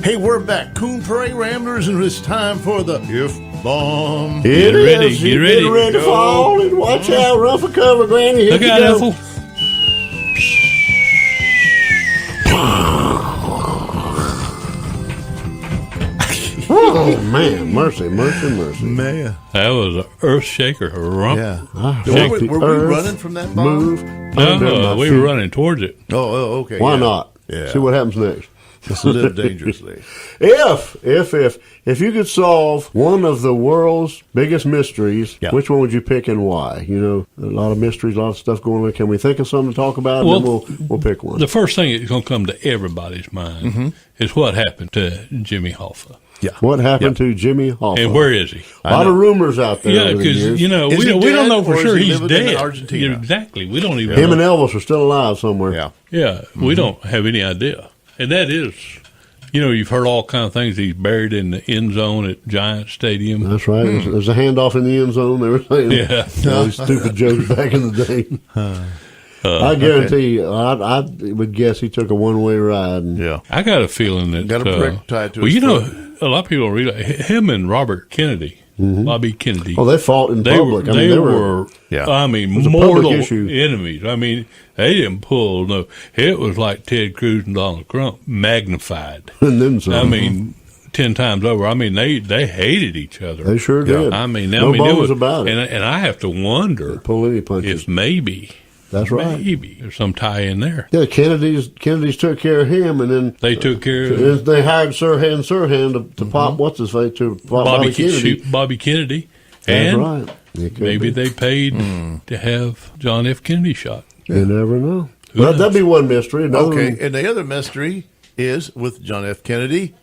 Hey, we're back. Coon Prairie Ramblers, and it's time for the F-Bomb. Get ready. Get ready to fall and watch out. Run for cover, Granny. Here Look you out, go. Ethel. Oh, man. Mercy. Man. That was an earth shaker. A rump. Yeah. Shake the Were we earth, running from that bomb? Move. No, we were running towards it. Oh, okay. Why yeah. not? Yeah. See what happens next. Let's live dangerously. If you could solve one of the world's biggest mysteries, Yeah. which one would you pick and why? You know, a lot of mysteries, a lot of stuff going on. Can we think of something to talk about? Well, And then we'll pick one. The first thing that's going to come to everybody's mind is what happened to Jimmy Hoffa. Yeah. What happened to Jimmy Hoffa? And where is he? A lot of rumors out there. Yeah, over the because, years. you know, Is we he don't dead, know for or is sure he he's living in dead. Argentina? Yeah, exactly. We don't even him and know. Elvis are still alive somewhere. Yeah. Yeah, we don't have any idea. And that is, you know, you've heard all kinds of things. He's buried in the end zone at Giant Stadium. That's right. There's a handoff in the end zone. They were saying, Yeah. you know, these stupid jokes back in the day. I guarantee you, I would guess he took a one-way ride. And Yeah. I got a feeling that. Got a brick tied to well, his you know, foot. a lot of people don't realize him and Robert Kennedy, Bobby Kennedy. Oh, they fought in public. They were Yeah. I mean, was a mortal public issue. enemies. I mean, they didn't pull no. It was like Ted Cruz and Donald Trump magnified. and then some. I mean, 10 times over. I mean, they hated each other. They sure did. I mean, no it bones was about it. And I have to wonder Pull any punches. if maybe. That's right. Maybe there's some tie in there. Yeah, Kennedy's took care of him, and then They took care of they hired Sirhan to pop what's his face to pop Bobby Kennedy. Bobby Kennedy. That's And right. It could maybe be. they paid to have John F. Kennedy shot. You never know. Who But knows? that'd be one mystery. Another Okay, one, and the other mystery is with John F. Kennedy,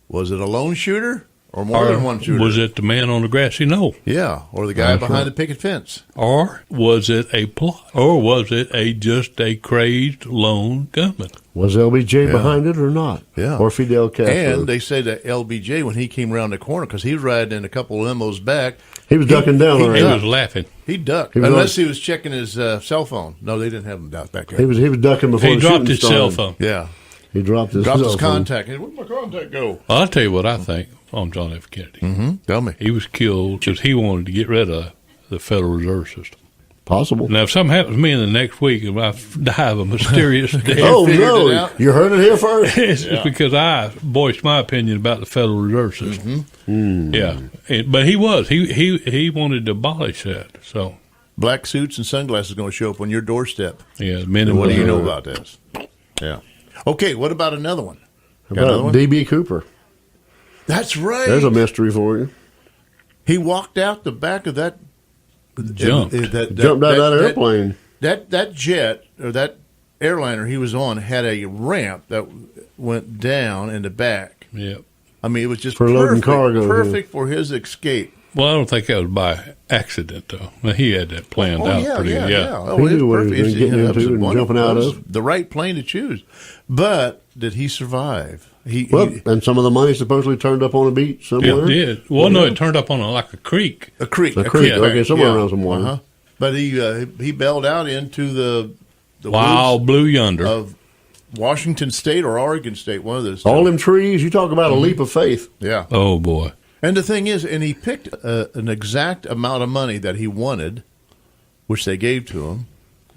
was it a lone shooter or more than one shooter? Was it the man on the grassy knoll? Yeah, or the guy That's behind right. the picket fence. Or was it a plot? Or was it just a crazed lone gunman? was LBJ Yeah. behind it or not? Yeah. Or Fidel Castro? And they say that LBJ, when he came around the corner, because he was riding in a couple of limos back, he was ducking down he already. He Yeah. was laughing. he ducked. He was Unless he was checking his cell phone. No, they didn't have him down back there. He was ducking before He the dropped shooting his started. cell phone. Yeah. He dropped his Dropped cell his phone. contact. Where'd my contact go? I'll tell you what I think on John F. Kennedy. Tell me. He was killed because he wanted to get rid of the Federal Reserve System. Possible. Now, if something happens to me in the next week and I die of a mysterious death, Oh figured it no! out? You heard it here first. it's because I voiced my opinion about the Federal Reserve System. Yeah, but he wanted to abolish that. So, Black suits and sunglasses going to show up on your doorstep. yeah, men and What do you women. know about this? Yeah. Okay, what about another one? How Got another about one? D.B. Cooper? That's right. There's a mystery for you. He walked out the back of that Jumped. Jumped out of that airplane. That jet or that airliner he was on had a ramp that went down in the back. Yep. I mean, it was just For loading perfect, cargo, perfect for his escape. Well, I don't think that was by accident, though. Well, he had that planned out pretty. Oh, He it was knew what he was perfect. getting It was into and wonderful. jumping out It was of. the right plane to choose. But did he survive? Well, and some of the money supposedly turned up on a beach somewhere. It did. Well, no, it turned up on like a creek. a creek. A creek, yeah. okay, somewhere around some water. But he bailed out into the Wild woods blue yonder. of Washington State or Oregon State, one of those. All two. them trees, you talk about a leap of faith. Yeah. Oh, boy. And the thing is, and he picked an exact amount of money that he wanted, which they gave to him.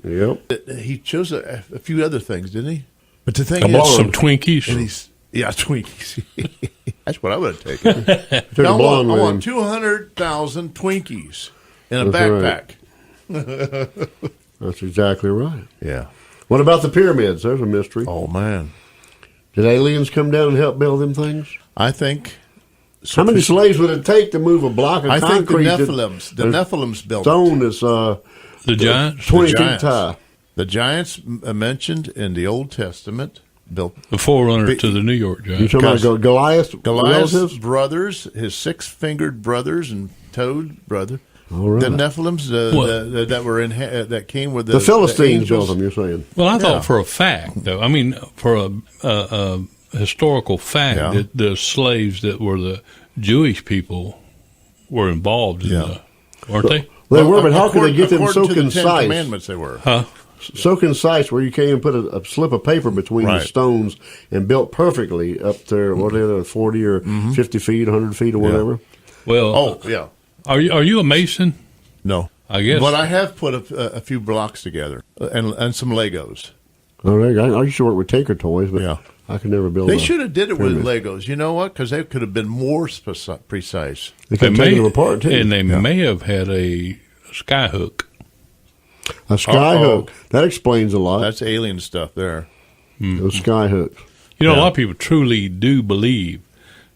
Yep. He chose a few other things, didn't he? But the thing A is, blonde. Some Twinkies. and Twinkies. That's what I would have taken. Took a I blonde with him. want 200,000 Twinkies in a That's backpack. That's exactly right. Yeah. What about the pyramids? There's a mystery. Oh man, Did aliens come down and help build them things? I think. How many slaves would it take to move a block of I think the concrete? Nephilims built it. stone that's the giants. 20 feet giants. high. The giants mentioned in the Old Testament built The forerunner to the New York You Giants. talking about Goliath? Goliath's relatives? brothers, his six-fingered brothers and toed brother. All right. The Nephilims that were in that came with The Philistines angels. built them, you're saying. Well, I Yeah. thought for a fact, though. I mean, for a historical fact, Yeah. that the slaves that were the Jewish people were involved in Yeah. the, weren't they? They were, but how could they get them so according to the Ten concise? Commandments, they were. Huh? so concise where you can't even put a slip of paper between the Right. stones, and built perfectly up there, whatever, 40 or 50 feet, 100 feet or whatever. Well, Oh, yeah. are you a mason? No. I guess. But I have put a few blocks together and some Legos. All right, I used to work with Tinker Toys, but Yeah. I could never build. They a should have did it with pyramid. Legos. You know what? Because they could have been more precise. They could have taken them apart too. And they may have had a sky hook. A sky Uh-oh. hook that explains a lot. That's alien stuff there. Those sky hooks. You know, a Yeah. lot of people truly do believe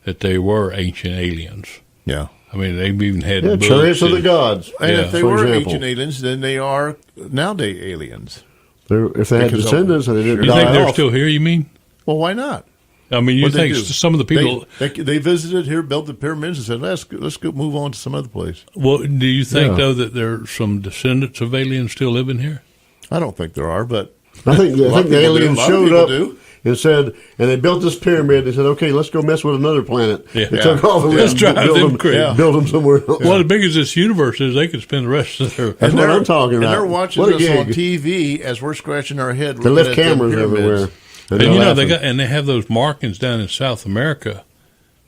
that they were ancient aliens. Yeah. I mean, they've even had Yeah, books chariots of the and- gods. And Yeah. if they For were example. ancient aliens, then they are nowadays aliens. If they had Because of- descendants and they didn't You die think they're off, still here? You mean? Well, why not? I mean, you What'd they think do? some of the people? They visited here, built the pyramids, and said, "Let's go move on to some other place." Well, do you think Yeah. though that there's some descendants of aliens still living here? I don't think there are, but I think A lot of the people do. aliens A lot of showed people up do. and said, and they built this pyramid. They said, "Okay, let's go mess with another planet." Yeah. They took off and Let's drive build them them, crazy. build them somewhere else. Well, as big as this universe is, they could spend the rest of their. That's what they're- I'm talking and about. they're watching What a us on gig. TV as we're scratching our head. They looking left at them cameras pyramids. everywhere. And they're you know laughing. they have those markings down in South America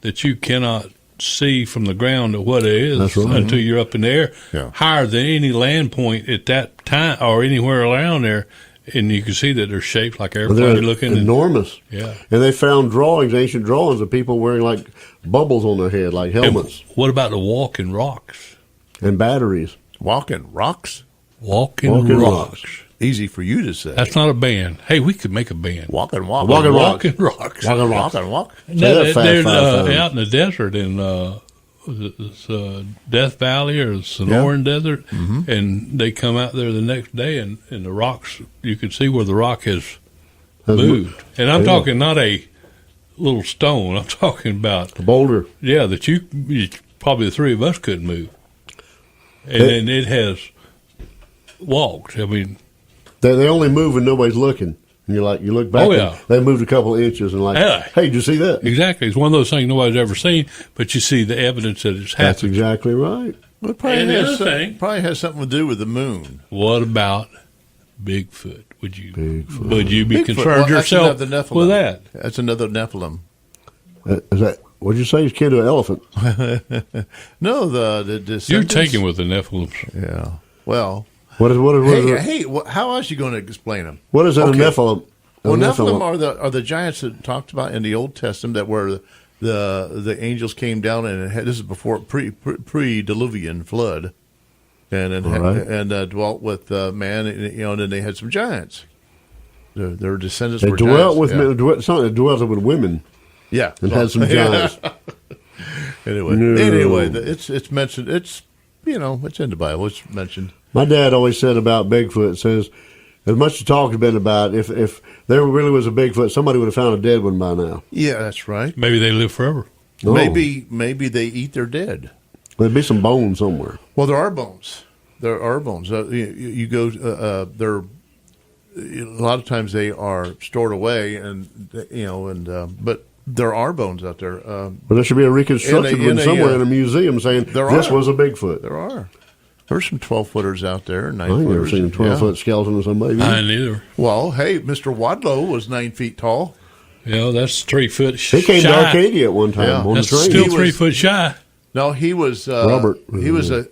that you cannot see from the ground of what it is That's right. until you're up in the air, Yeah. higher than any land point at that time or anywhere around there, and you can see that they're shaped like They're airplane looking. and- enormous. Yeah. And they found ancient drawings of people wearing like bubbles on their head, like And helmets what about the walking rocks? and batteries. Walking rocks. Walking Walking rocks. rocks. Easy for you to say. That's not a band. Hey, we could make a band. Walking Walking rocks. Walking rocks. Walking rocks. Walking walk. Say that fast They're 5 times. out in the desert in Death Valley or the Sonoran Desert, and they come out there the next day, and the rocks, you can see where the rock has moved. And I'm Yeah. talking not a little stone. I'm talking about, A boulder. that you probably the three of us couldn't move. And it has walked. I mean, They only move when nobody's looking. And you look back. Oh, and yeah. They moved a couple of inches and like, Yeah. hey, did you see that? exactly. It's one of those things nobody's ever seen, but you see the evidence that it's That's happened. exactly right. Well, it probably And the has other some- thing- probably has something to do with the moon. What about Bigfoot? Would you be Bigfoot. concerned Well, that's yourself another Nephilim. with that? That's another Nephilim. Is that what'd you say? He's kin to an elephant. No, the descendants. You're taking with the Nephilims. Yeah. Well, What is hey, how else you going to explain them? what is it? Okay. A Nephilim? A Well, Nephilim are the giants that talked about in the Old Testament that were the angels came down and this is before pre-diluvian flood, and Right. dwelt with man, and then they had some giants. Their descendants They were dwelt giants. with yeah. men. They dwelt with women Yeah, and had some giants. Anyway, No. it's mentioned. It's it's in the Bible. It's mentioned. My dad always said about Bigfoot, says, as much talk has been about, if there really was a Bigfoot, somebody would have found a dead one by now. Yeah, that's right. Maybe they live forever. Oh. Maybe they eat their dead. There'd be some bones somewhere. Well, there are bones. There are bones. You go. They're a lot of times they are stored away, and but there are bones out there. But there should be a reconstruction one somewhere in a museum saying this was a Bigfoot. There are. There's some 12-footers out there. I ain't never seen a 12-foot skeleton of somebody. I neither. Well, hey, Mr. Wadlow was 9 feet tall. That's 3 foot He shy. came to Arcadia at one time Yeah. on That's the train. still He 3 was- foot shy. No, he was Robert. He was a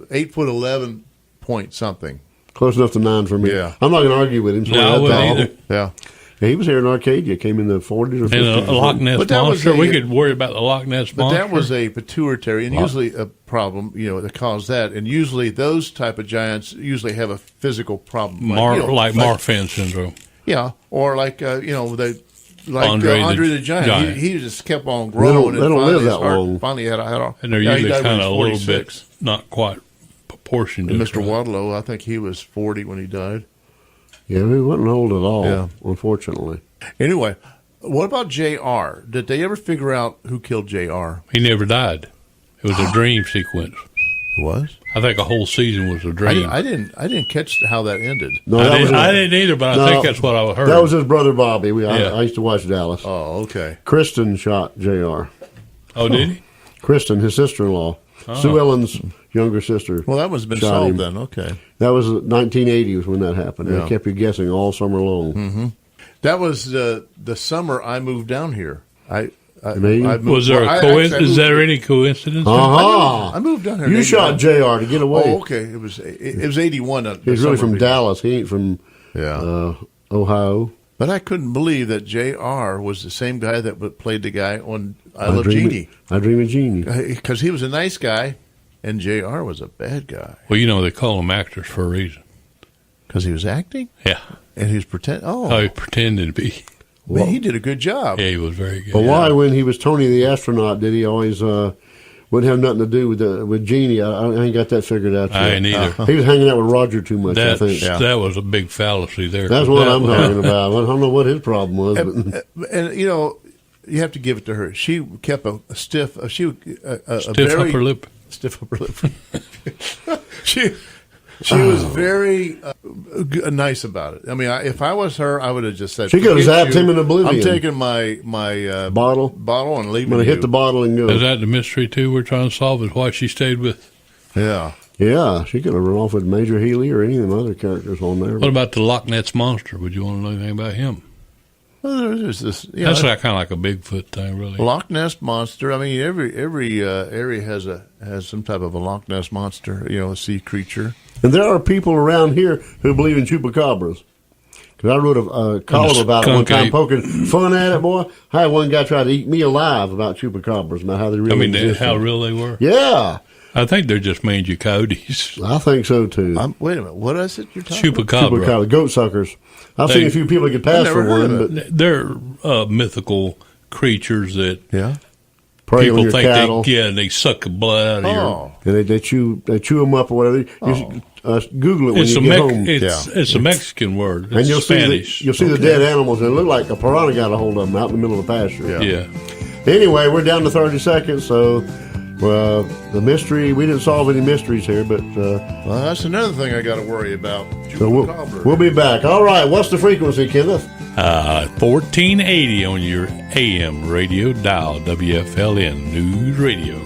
8'11" point something. Close enough to 9 for me. Yeah. I'm not going to argue with him. No, I wouldn't either. Yeah. Yeah, he was here in Arcadia. Came in the 40s or 50s. And a Loch Ness But that was monster. We a- could worry about the Loch Ness But monster. that was a pituitary, and usually a problem, that caused that. And usually those type of giants usually have a physical problem, Marfan syndrome. Yeah, or like Andre Andre the the Giant. Giant. He just kept on growing. They don't and live finally that his heart long. Finally had a And they're he usually died when kind he of a was little bit 46. not quite proportioned. And to Mr. it. Wadlow, I think he was 40 when he died. Yeah, he wasn't old at all, Yeah. unfortunately. Anyway, what about J.R.? Did they ever figure out who killed J.R.? He never died. It was a dream sequence. It was? I think a whole season was a dream. Oh, I didn't catch how that ended. No, I didn't either, but I think that's what I heard. That was his brother Bobby. Yeah. I used to watch Dallas. Oh, okay. Kristen shot J.R. Oh, did he? Kristen, his sister-in-law. Sue Ellen's younger sister. Well, that one's been shot solved him. then. Okay. That was 1980 was when that happened. Yeah. They kept you guessing all summer long. That was the summer I moved down here. Me? Was there is there any coincidence? Uh-huh. I moved down here. in You 81. shot JR to get away. Oh, okay. It was 81. He's really from Dallas. He ain't from Ohio. But I couldn't believe that J.R. was the same guy that played the guy on I Love Jeannie. I Dream of Jeannie. Because he was a nice guy, and J.R. was a bad guy. Well, they call them actors for a reason. Because he was acting? Yeah. And he was pretending. Oh, he pretended to be. Man, he did a good job. Yeah, he was very good. But why, when he was Tony the astronaut, did he always wouldn't have nothing to do with Jeannie? I ain't got that figured out yet. I ain't either. He was hanging out with Roger too much, I think. That was a big fallacy there. That's what I'm talking about. I don't know what his problem was. And you have to give it to her. She kept a stiff, stiff very upper lip. Stiff upper lip. She was very nice about it. I mean, if I was her, I would have just said, she could have zapped him in oblivion. I'm taking my bottle and leaving. I'm going to hit the bottle and go. Is that the mystery too we're trying to solve? Is why she stayed with? Yeah. Yeah, she could have run off with Major Healy or any of the other characters on there. What about the Loch Ness Monster? Would you want to know anything about him? Well, there's this. That's kind of like a Bigfoot thing, really. Loch Ness Monster. I mean, every area has some type of a Loch Ness Monster. A sea creature. And there are people around here who believe in chupacabras. Because I wrote a column about it one time, poking fun at it, boy. I had one guy try to eat me alive about chupacabras, about how they really exist. How real they were? Yeah. I think they're just mangy coyotes. I think so, too. Wait a minute. What is it you're talking about? Chupacabra. Goat suckers. I've seen a few people that get past for one. But they're mythical creatures that prey on people your think cattle. they suck the blood out of your... And they chew them up or whatever. You should, Google it when you get home. It's a Mexican word. It's and you'll Spanish. See the dead animals, and it look like a piranha got a hold of them out in the middle of the pasture. Yeah. Anyway, we're down to 30 seconds, so the mystery, we didn't solve any mysteries here, but... well, that's another thing I got to worry about. So we'll be back. All right, what's the frequency, Kenneth? 1480 on your AM radio dial, WFLN News Radio.